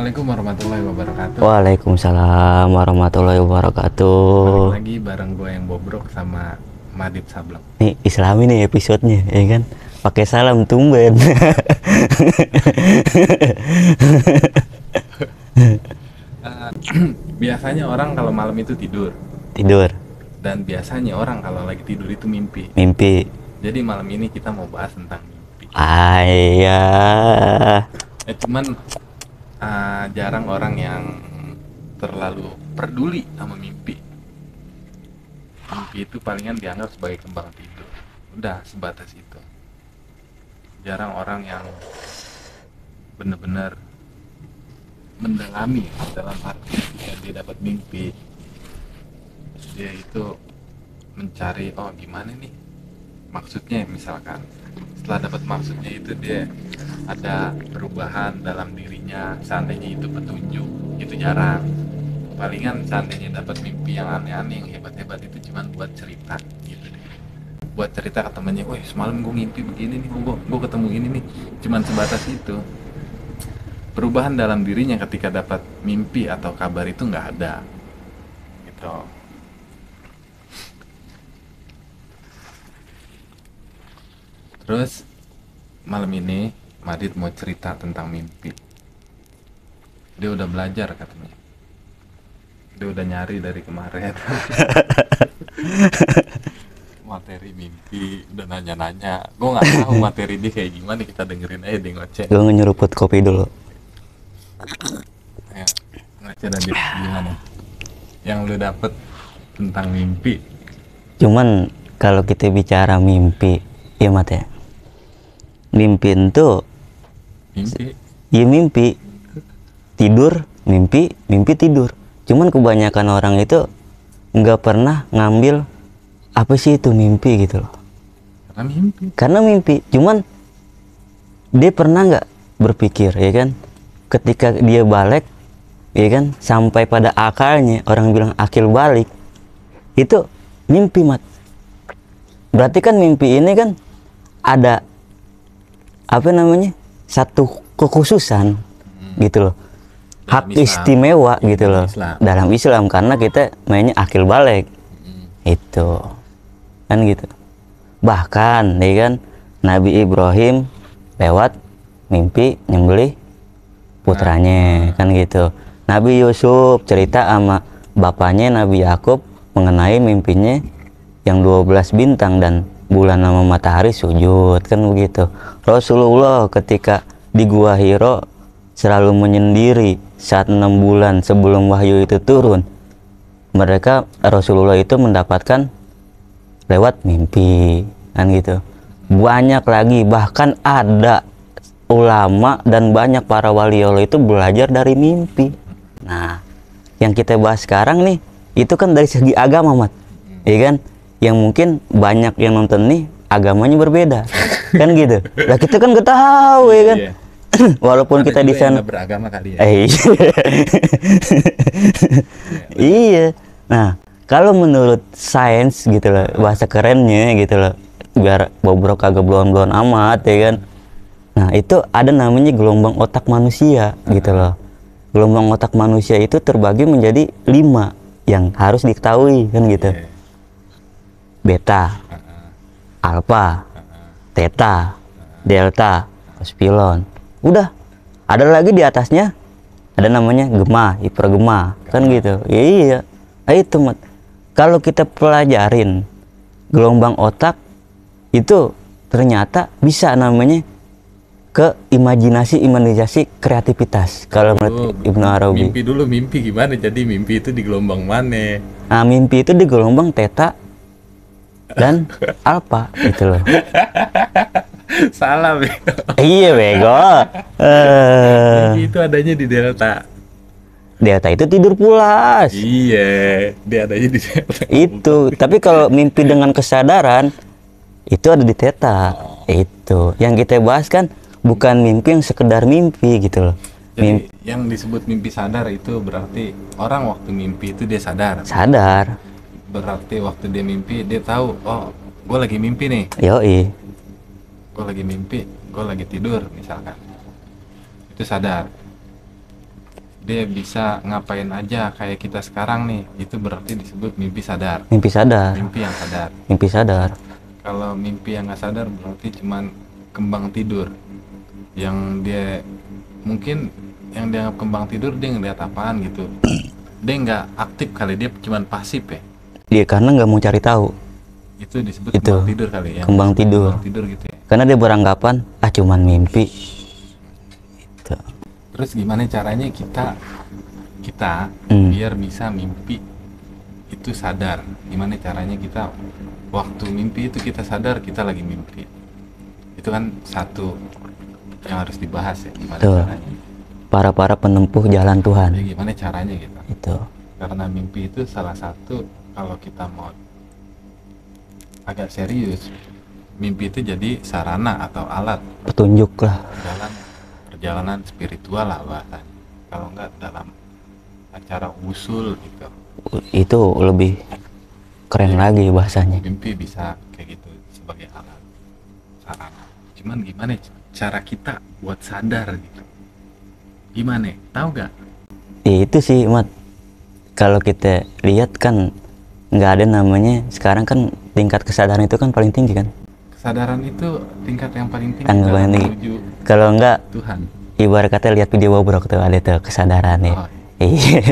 Assalamualaikum warahmatullahi wabarakatuh. Waalaikumsalam warahmatullahi Balik wabarakatuh. lagi bareng gue yang bobrok sama Madib Sableng. Nih Islami nih episodenya, ya kan? Pakai salam tumben. Eh, biasanya orang kalau malam itu tidur, Tidur, dan biasanya orang kalau lagi tidur itu mimpi. mimpi. Jadi malam ini kita mau bahas tentang mimpi. Ayah, Cuman jarang orang yang terlalu peduli sama mimpi. Mimpi itu palingan dianggap sebagai kembang tidur. Udah sebatas itu. Jarang orang yang benar-benar mendalami dalam arti ketika dia dapat mimpi, dia itu mencari gimana nih maksudnya. Misalkan setelah dapat maksudnya itu dia ada perubahan dalam dirinya, seandainya itu petunjuk, itu jarang. Palingan seandainya dapat mimpi yang aneh-aneh, yang hebat-hebat, itu cuman buat cerita gitu deh. Buat cerita ke temennya, wah semalam gue ngimpi begini nih, gue ketemu ini nih. Cuman sebatas itu. Perubahan dalam dirinya ketika dapat mimpi atau kabar itu nggak ada gitu. Terus malam ini Madit mau cerita tentang mimpi. Dia udah belajar katanya, dia udah nyari dari kemarin materi mimpi, udah nanya-nanya. Gue nggak tahu materi dia kayak gimana, kita dengerin aja dia ngoceh. gue nyeruput kopi dulu. Ya, ngoceh dan gimana yang lu dapet tentang mimpi. Cuman kalau kita bicara mimpi, ya Mat ya. Mimpi itu, Mimpi ya mimpi. Tidur, mimpi, mimpi tidur. Cuman kebanyakan orang itu nggak pernah ngambil apa sih itu mimpi gitu loh. Karena mimpi. Cuman dia pernah nggak berpikir, ya kan, ketika dia balik, ya kan, sampai pada akalnya, orang bilang akil balik, itu mimpi Mat. Berarti kan mimpi ini kan ada apa namanya, satu kekhususan gitu loh, hak Islam. istimewa gitu loh Islam. dalam Islam, karena kita mainnya akil balik itu kan gitu. Bahkan ya kan, Nabi Ibrahim lewat mimpi nyembelih putranya kan gitu. Nabi Yusuf cerita sama bapaknya Nabi Yakub mengenai mimpinya yang 12 bintang dan bulan sama matahari sujud kan begitu. Rasulullah ketika di Gua Hiro selalu menyendiri saat 6 bulan sebelum wahyu itu turun. Rasulullah itu mendapatkan lewat mimpi kan gitu. Banyak lagi, bahkan ada ulama dan banyak para wali Allah itu belajar dari mimpi. Nah, yang kita bahas sekarang nih itu kan dari segi agama Mat, ya kan, yang mungkin banyak yang nonton nih agamanya berbeda kan gitu. Lah kita kan gak tahu ya kan. Iya. Walaupun Ada kita juga di yang sana nggak beragama kali ya. Iya. Nah, kalau menurut sains gitu loh, bahasa kerennya gitu loh, biar bobrok kagak blown-blown amat ya kan. Nah, itu ada namanya gelombang otak manusia gitu loh. Gelombang otak manusia itu terbagi menjadi 5 yang harus diketahui kan gitu. Iya. Beta, alfa, theta, delta, epsilon. Udah. Ada lagi di atasnya, ada namanya gamma, hipergamma kan gitu. Iya. Nah, itu Mat. Kalau kita pelajarin gelombang otak itu ternyata bisa namanya ke imajinasi kreativitas kalau menurut Ibnu Arabi. Mimpi dulu, mimpi gimana? Jadi mimpi itu di gelombang mana? Nah, mimpi itu di gelombang theta dan alpha gitu loh. Salah bego. Iya bego. Mimpi itu adanya di delta. Delta itu tidur pulas. Iya, dia adanya di delta. Itu. Tapi kalau mimpi dengan kesadaran itu ada di theta. Itu. Yang kita bahas kan bukan mimpi yang sekedar mimpi gitu loh. Jadi yang disebut mimpi sadar itu berarti orang waktu mimpi itu dia sadar. Sadar. Berarti waktu dia mimpi dia tahu, oh gue lagi mimpi nih, Yoi. gue lagi mimpi, gue lagi tidur misalkan. Itu sadar. dia bisa ngapain aja kayak kita sekarang nih, itu berarti disebut mimpi sadar. Mimpi sadar. Mimpi yang sadar. Mimpi sadar. Kalau mimpi yang nggak sadar berarti cuman kembang tidur, yang dia mungkin yang dianggap kembang tidur, dia ngeliat apaan gitu, dia nggak aktif kali, dia cuman pasif ya. Dia karena nggak mau cari tahu. Itu disebut Itu, kembang tidur kali ya. kembang tidur. Kembang tidur gitu ya. Karena dia beranggapan cuman mimpi. Itu. Terus gimana caranya kita biar bisa mimpi itu sadar? Gimana caranya kita waktu mimpi itu kita sadar kita lagi mimpi? Itu kan satu yang harus dibahas ya, gimana Tuh. caranya. Para penempuh jalan Tuhan. Ya, gimana caranya gitu? Itu. Karena mimpi itu salah satu, kalau kita mau agak serius, mimpi itu jadi sarana atau alat Petunjuk lah. perjalanan spiritual lah bahkan. Kalau enggak dalam acara usul gitu, Itu lebih keren lagi bahasanya. mimpi bisa kayak gitu sebagai alat sarana. Cuman gimana cara kita buat sadar gitu? Gimana? Tahu nggak? Ya itu sih Mat, kalau kita lihat kan nggak ada namanya sekarang kan tingkat kesadaran itu kan paling tinggi kan. Kesadaran itu tingkat yang paling tinggi Yang dalam paling tinggi. menuju Kalau nggak Tuhan. ibarat kata lihat video Bobrok tuh ada tuh kesadaran ya. Oh, Iya.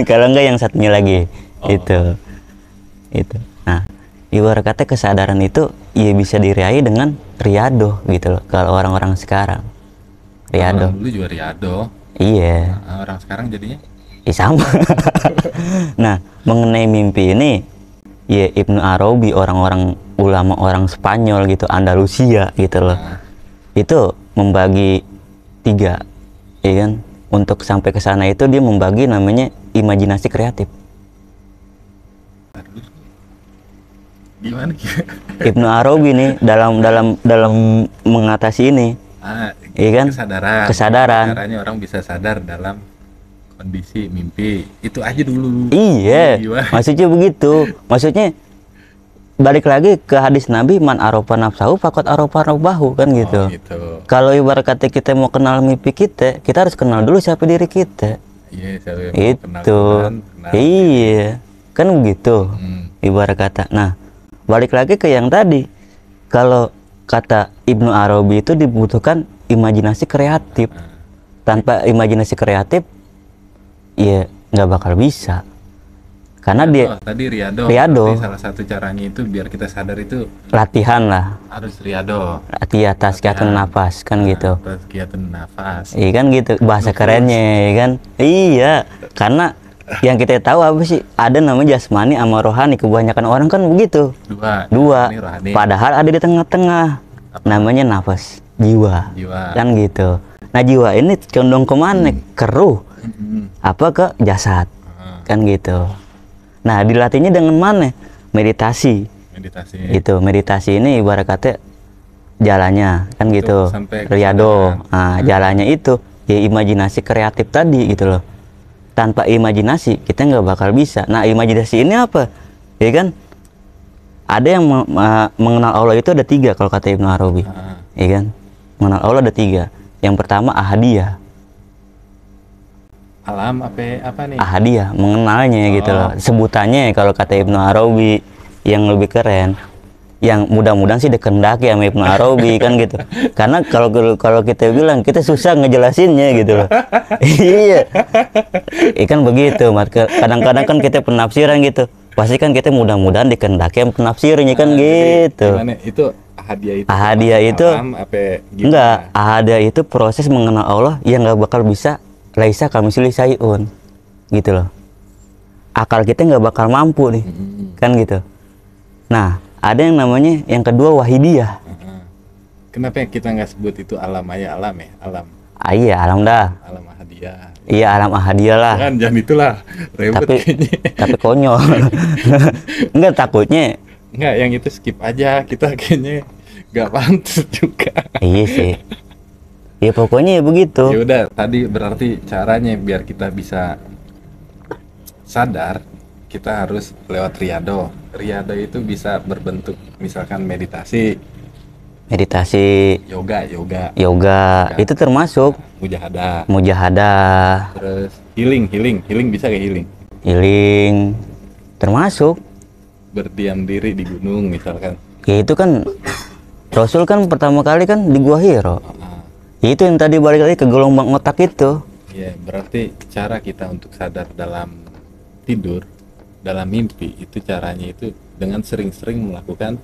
Kalau nggak yang satunya lagi itu. Nah, ibarat kata kesadaran itu ya bisa diraih dengan riado gitu loh. Kalau orang-orang sekarang riado. Orang dulu juga riado. Iya. Nah, orang sekarang jadinya Sama. Nah, mengenai mimpi ini, ya Ibnu Arabi, orang-orang ulama orang Spanyol gitu, Andalusia gitu loh. Itu membagi 3, ya kan? Untuk sampai ke sana itu dia membagi namanya imajinasi kreatif. gimana? Ibnu Arabi nih dalam mengatasi ini, iya kan? Kesadaran. Caranya orang bisa sadar dalam kondisi mimpi. Itu aja dulu. Iya, Gimana? maksudnya begitu. Maksudnya balik lagi ke hadis Nabi, man arofa nafsahu faqad arofa rabbahu kan gitu. Oh, gitu. Kalau ibarat kata kita mau kenal mimpi kita harus kenal dulu siapa diri kita. Iya, saya mau kenal Itu. Tuhan, kenal Iya, kan begitu. Hmm. Ibarat kata. Nah, balik lagi ke yang tadi. Kalau kata Ibnu Arabi itu dibutuhkan imajinasi kreatif. Tanpa imajinasi kreatif, ya nggak bakal bisa. Karena dia tadi riado. Riado. Berarti salah satu caranya itu biar kita sadar itu latihan lah, harus riado. latihan tazkiyatun nafas kan gitu. Kegiatan nafas. Iya kan gitu bahasa kerennya ya kan. Iya, karena yang kita tahu apa sih, ada namanya jasmani sama rohani. Kebanyakan orang kan begitu. Dua. Ini rohani. Padahal ada di tengah-tengah. Namanya nafas, jiwa. Kan gitu. Nah, jiwa ini condong kemana? Ke ruh. Apa ke jasad. Kan gitu. Nah, dilatihnya dengan mana? Meditasi. Itu meditasi ini ibarat kata jalannya kan Itu gitu. sampai Riado. Nah, jalannya itu ya imajinasi kreatif tadi gitu loh. Tanpa imajinasi kita nggak bakal bisa. Nah, imajinasi ini apa? Ya kan? Ada yang mengenal Allah itu ada 3 kalau kata Ibnu Arabi. Ya kan? Mengenal Allah ada 3. Yang pertama ahadiyah. Alam apa nih? Ahadiyah, mengenalnya gitu loh. Sebutannya kalau kata Ibnu Arabi yang lebih keren. Yang mudah-mudahan sih dikehendaki sama Ibnu Arabi kan gitu. Karena kalau kita bilang kita susah ngejelasinnya gitu loh. Iya. Ikan begitu, Mat. Kadang-kadang kan kita penafsiran gitu. Pasti kan kita mudah-mudahan dikehendaki sama penafsirnya kan gitu. Gimana? Itu ahadiyah itu. Ahadiyah itu alam apa gimana? enggak, ahadiyah itu proses mengenal Allah yang nggak bakal bisa laisa kamisli sayun gitu loh. Akal kita nggak bakal mampu nih kan gitu. Nah, ada yang namanya yang kedua wahidiyah. Kenapa kita nggak sebut itu alam aja, alam ya, alam Iya, alam dah. alam ahadiyah. Iya, alam ahadiyah lah. Kan jangan itulah ribet kayaknya. Tapi konyol. Enggak, takutnya Nggak, yang itu skip aja, kita kayaknya nggak pantas juga. iya sih. Ya pokoknya ya begitu. Ya udah, tadi berarti caranya biar kita bisa sadar, kita harus lewat riado. Riado itu bisa berbentuk misalkan meditasi, meditasi, yoga, yoga, yoga, itu termasuk mujahadah, mujahadah, terus healing bisa kayak healing, healing, termasuk. berdiam diri di gunung misalkan. Ya itu kan Rasul kan pertama kali kan di Gua Hiro. Ah, Ya, itu yang tadi balik lagi ke gelombang otak itu. ya berarti cara kita untuk sadar dalam tidur, dalam mimpi itu caranya itu dengan sering-sering melakukan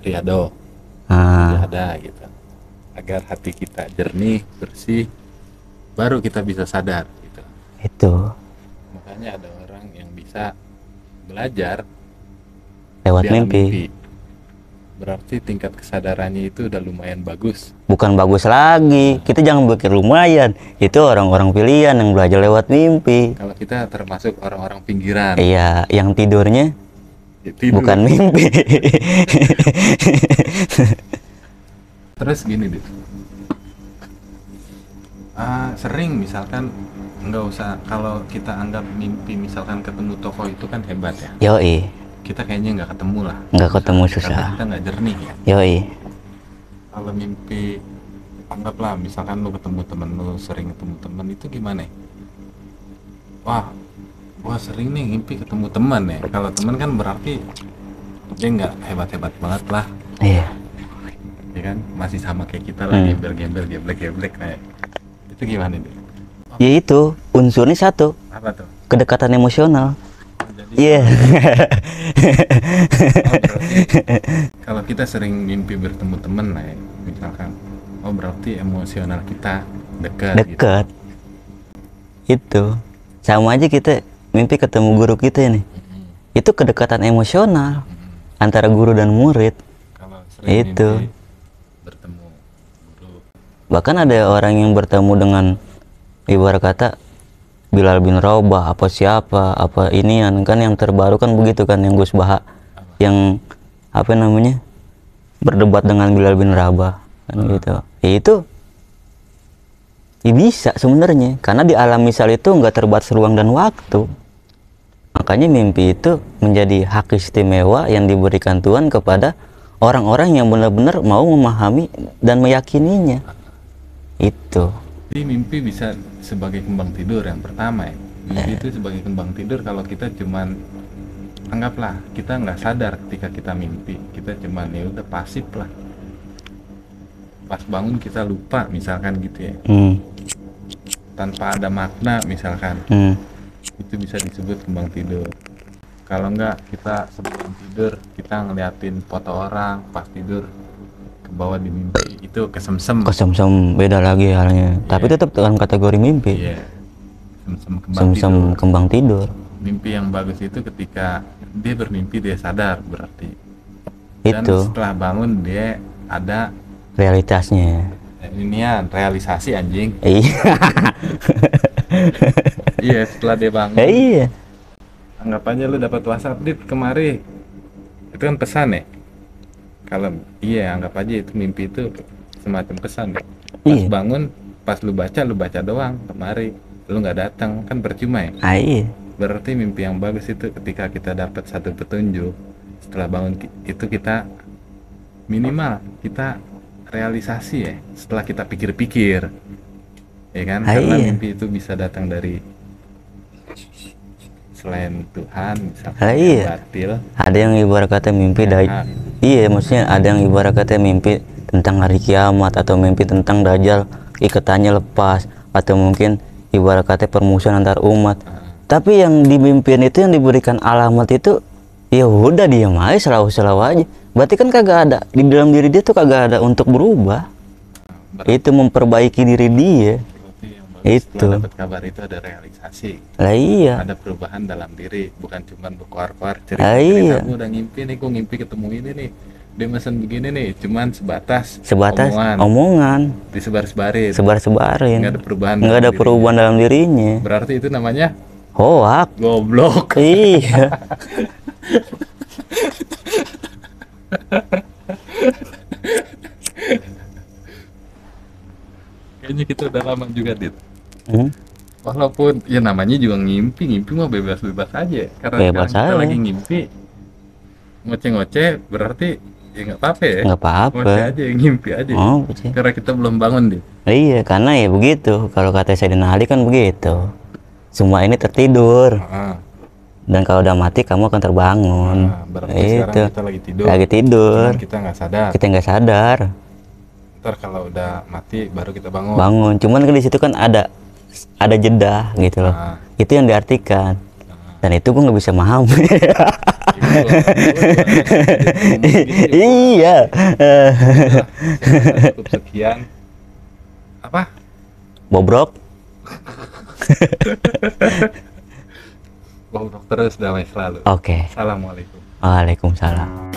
riyadhah, Nah, mujahadah gitu, agar hati kita jernih, bersih, baru kita bisa sadar gitu. itu Makanya ada orang yang bisa belajar lewat dalam mimpi. berarti tingkat kesadarannya itu udah lumayan bagus. Bukan bagus lagi, kita jangan pikir lumayan. Itu orang-orang pilihan yang belajar lewat mimpi. Kalau kita termasuk orang-orang pinggiran, Iya, yang tidurnya ya tidur. bukan mimpi. Terus gini deh, sering misalkan nggak usah, kalau kita anggap mimpi misalkan ketemu tokoh itu kan hebat ya, Yoi, kita kayaknya nggak ketemu lah, nggak ketemu karena susah. kita nggak jernih ya. Yoi, Kalau mimpi, anggaplah misalkan lu ketemu temen lu, sering ketemu temen, itu gimana ya? Wah, gua sering nih mimpi ketemu teman ya. Kalau teman kan berarti dia nggak hebat-hebat banget lah, iya. ya kan? Masih sama kayak kita lah, gembel-gembel, geblek-geblek kayak. Itu gimana nih? Ya itu unsurnya satu, Apa tuh? kedekatan emosional. Jadi Iya. berarti kalau kita sering mimpi bertemu temen lah ya, misalkan, oh berarti emosional kita dekat gitu. Dekat. Itu sama aja kita mimpi ketemu guru kita ini. Itu kedekatan emosional antara guru dan murid. Kalau sering Itu. mimpi bertemu guru, Bahkan ada orang yang bertemu dengan ibarat kata Bilal bin Rabah, apa siapa, apa inian kan yang terbaru kan begitu kan, yang Gus Baha yang apa namanya berdebat dengan Bilal bin Rabah kan gitu. Ya itu ya bisa sebenarnya karena di alam misal itu nggak terbatas ruang dan waktu. Makanya mimpi itu menjadi hak istimewa yang diberikan Tuhan kepada orang-orang yang benar-benar mau memahami dan meyakininya. Itu. jadi mimpi bisa sebagai kembang tidur yang pertama ya. Mimpi itu sebagai kembang tidur kalau kita cuman, anggaplah kita nggak sadar ketika kita mimpi, kita cuman ya udah pasif lah, pas bangun kita lupa misalkan gitu ya, tanpa ada makna misalkan, itu bisa disebut kembang tidur. Kalau enggak, kita sebelum tidur kita ngeliatin foto orang pas tidur ke bawah di mimpi, itu kesemsem. Kesemsem beda lagi halnya, tapi tetap dalam kategori mimpi. Iya, kesemsem kembang Semsem tidur. kembang tidur. Mimpi yang bagus itu ketika dia bermimpi dia sadar berarti, dan Itu setelah bangun dia ada realitasnya. inian realisasi anjing. Iya. Iya, setelah dia bangun, Iya. anggap aja lu dapat WhatsApp, dit kemari, itu kan pesan ya. Kalau iya, anggap aja itu mimpi itu semacam pesan ya. Pas Iya. bangun, pas lu baca doang, kemari lu nggak datang, kan percuma ya. Iya. Berarti mimpi yang bagus itu ketika kita dapat satu petunjuk setelah bangun, itu kita minimal kita realisasi ya, setelah kita pikir-pikir ya kan. Karena Iya. mimpi itu bisa datang dari selain Tuhan, misalkan Ah, yang iya. batil. Ada yang ibarat kata mimpi dari, iya maksudnya ada yang ibarat kata mimpi tentang hari kiamat atau mimpi tentang dajjal ikatannya lepas, atau mungkin ibarat kata permusuhan antar umat. Tapi yang dimimpin itu, yang diberikan alamat itu, ya udah diam aja, selalu aja. Berarti kan kagak ada di dalam diri dia tuh, kagak ada untuk berubah. Itu memperbaiki diri dia. Berarti yang bagus Itu. setelah dapat kabar itu ada realisasi, Lah iya. ada perubahan dalam diri, bukan cuma berkoar-koar cerita, Ah, iya. aku udah ngimpi nih, aku ngimpi ketemu ini nih, dia mesen begini nih, cuman sebatas omongan, omongan, disebar-sebarin, sebar-sebarin. nggak ada perubahan Nggak dalam ada dirinya. perubahan dalam dirinya. Berarti itu namanya Hoak. goblok. Iya. Kayaknya kita udah lama juga, Dit. Hmm? Walaupun ya namanya juga ngimpi mah bebas-bebas aja. Karena Bebas sekarang kita aja. lagi ngimpi, ngoceh-ngoceh, berarti Ya nggak apa-apa ya. nggak apa-apa. Masih aja yang ngimpi aja. Oh, sih. Karena kita belum bangun deh. Iya, karena ya begitu. Kalau kata Sayyidina Ali kan begitu. Semua ini tertidur. Ah, Dan kalau udah mati kamu akan terbangun. berarti Itu. sekarang kita lagi tidur. Lagi tidur. Cuman kita nggak sadar. Kita nggak sadar. Ntar kalau udah mati baru kita bangun. Bangun. Cuman kan di situ kan ada jeda gitu loh. Ah. Itu yang diartikan. Dan itu gue nggak bisa memahami. Iya. Cukup sekian. Apa? Bobrok. Bobrok terus damai selalu. Oke. Assalamualaikum. Waalaikumsalam.